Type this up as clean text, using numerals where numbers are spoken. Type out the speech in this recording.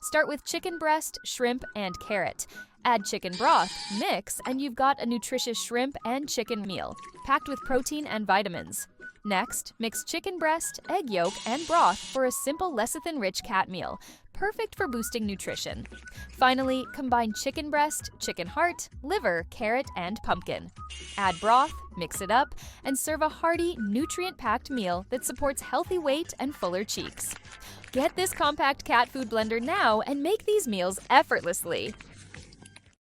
Start with chicken breast, shrimp, and carrot. Add chicken broth, mix, and you've got a nutritious shrimp and chicken meal, packed with protein and vitamins. Next, mix chicken breast, egg yolk, and broth for a simple lecithin-rich cat meal, perfect for boosting nutrition. Finally, combine chicken breast, chicken heart, liver, carrot, and pumpkin. Add broth, mix it up, and serve a hearty, nutrient-packed meal that supports healthy weight and fuller cheeks. Get this compact cat food blender now and make these meals effortlessly.